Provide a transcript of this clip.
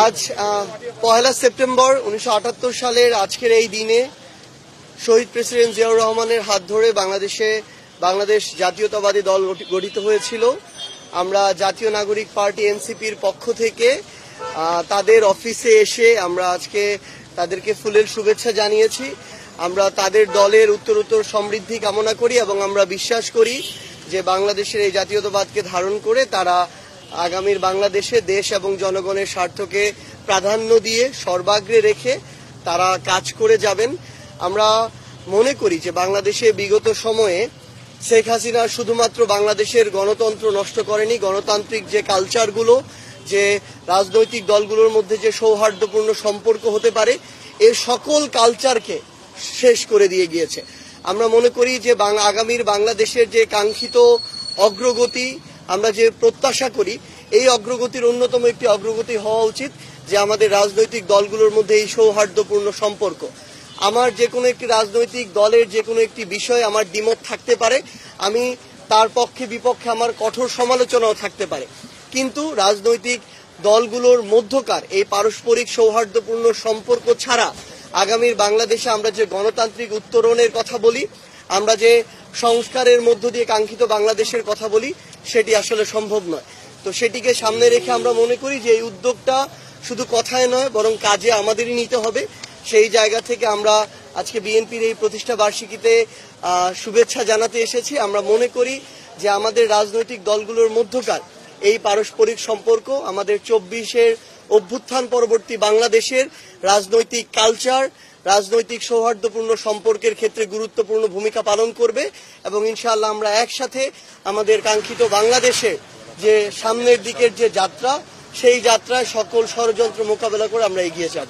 আজ ১ সেপ্টেম্বর ১৯৭৮ সালের আজকের এই দিনে শহীদ প্রেসিডেন্ট জিয়াউর রহমানের হাত ধরে বাংলাদেশ জাতীয়তাবাদী দল গঠিত হয়েছিল। আমরা জাতীয় নাগরিক পার্টি এনসিপির পক্ষ থেকে তাদের অফিসে এসে আমরা আজকে তাদেরকে ফুলেল শুভেচ্ছা জানিয়েছি। আমরা তাদের দলের উত্তরোত্তর সমৃদ্ধি কামনা করি এবং আমরা বিশ্বাস করি যে বাংলাদেশের এই জাতীয়তাবাদকে ধারণ করে তারা আগামীর বাংলাদেশে দেশ এবং জনগণের স্বার্থকে প্রাধান্য দিয়ে সর্বাগ্রে রেখে তারা কাজ করে যাবেন। আমরা মনে করি যে বাংলাদেশে বিগত সময়ে শেখ হাসিনা শুধুমাত্র বাংলাদেশের গণতন্ত্র নষ্ট করেনি, গণতান্ত্রিক যে কালচারগুলো, যে রাজনৈতিক দলগুলোর মধ্যে যে সৌহার্দ্যপূর্ণ সম্পর্ক হতে পারে, এর সকল কালচারকে শেষ করে দিয়ে গিয়েছে। আমরা মনে করি যে আগামীর বাংলাদেশের যে কাঙ্ক্ষিত অগ্রগতি আমরা যে প্রত্যাশা করি, এই অগ্রগতির অন্যতম একটি অগ্রগতি হওয়া উচিত যে আমাদের রাজনৈতিক দলগুলোর মধ্যে এই সৌহার্দ্যপূর্ণ সম্পর্ক। আমার যে কোনো একটি রাজনৈতিক দলের যে কোনো একটি বিষয়ে আমার দ্বিমত থাকতে পারে, আমি তার পক্ষে বিপক্ষে আমার কঠোর সমালোচনাও থাকতে পারে, কিন্তু রাজনৈতিক দলগুলোর মধ্যকার এই পারস্পরিক সৌহার্দ্যপূর্ণ সম্পর্ক ছাড়া আগামীর বাংলাদেশে আমরা যে গণতান্ত্রিক উত্তরণের কথা বলি, আমরা যে সংস্কারের মধ্য দিয়ে কাঙ্ক্ষিত বাংলাদেশের কথা বলি, সেটি আসলে সম্ভব নয়। তো সেটিকে সামনে রেখে আমরা মনে করি যে এই উদ্যোগটা শুধু কথায় নয় বরং কাজে আমাদেরই নিতে হবে। সেই জায়গা থেকে আমরা আজকে বিএনপির এই প্রতিষ্ঠা বার্ষিকীতে শুভেচ্ছা জানাতে এসেছি। আমরা মনে করি যে আমাদের রাজনৈতিক দলগুলোর মধ্যকার এই পারস্পরিক সম্পর্ক আমাদের ২৪-এর অভ্যুত্থান পরবর্তী বাংলাদেশের রাজনৈতিক কালচার, রাজনৈতিক সৌহার্দ্যপূর্ণ সম্পর্কের ক্ষেত্রে গুরুত্বপূর্ণ ভূমিকা পালন করবে এবং ইনশাআল্লাহ আমরা একসাথে আমাদের কাঙ্ক্ষিত বাংলাদেশে যে সামনের দিকের যে যাত্রা, সেই যাত্রায় সকল ষড়যন্ত্র মোকাবেলা করে আমরা এগিয়ে যাব।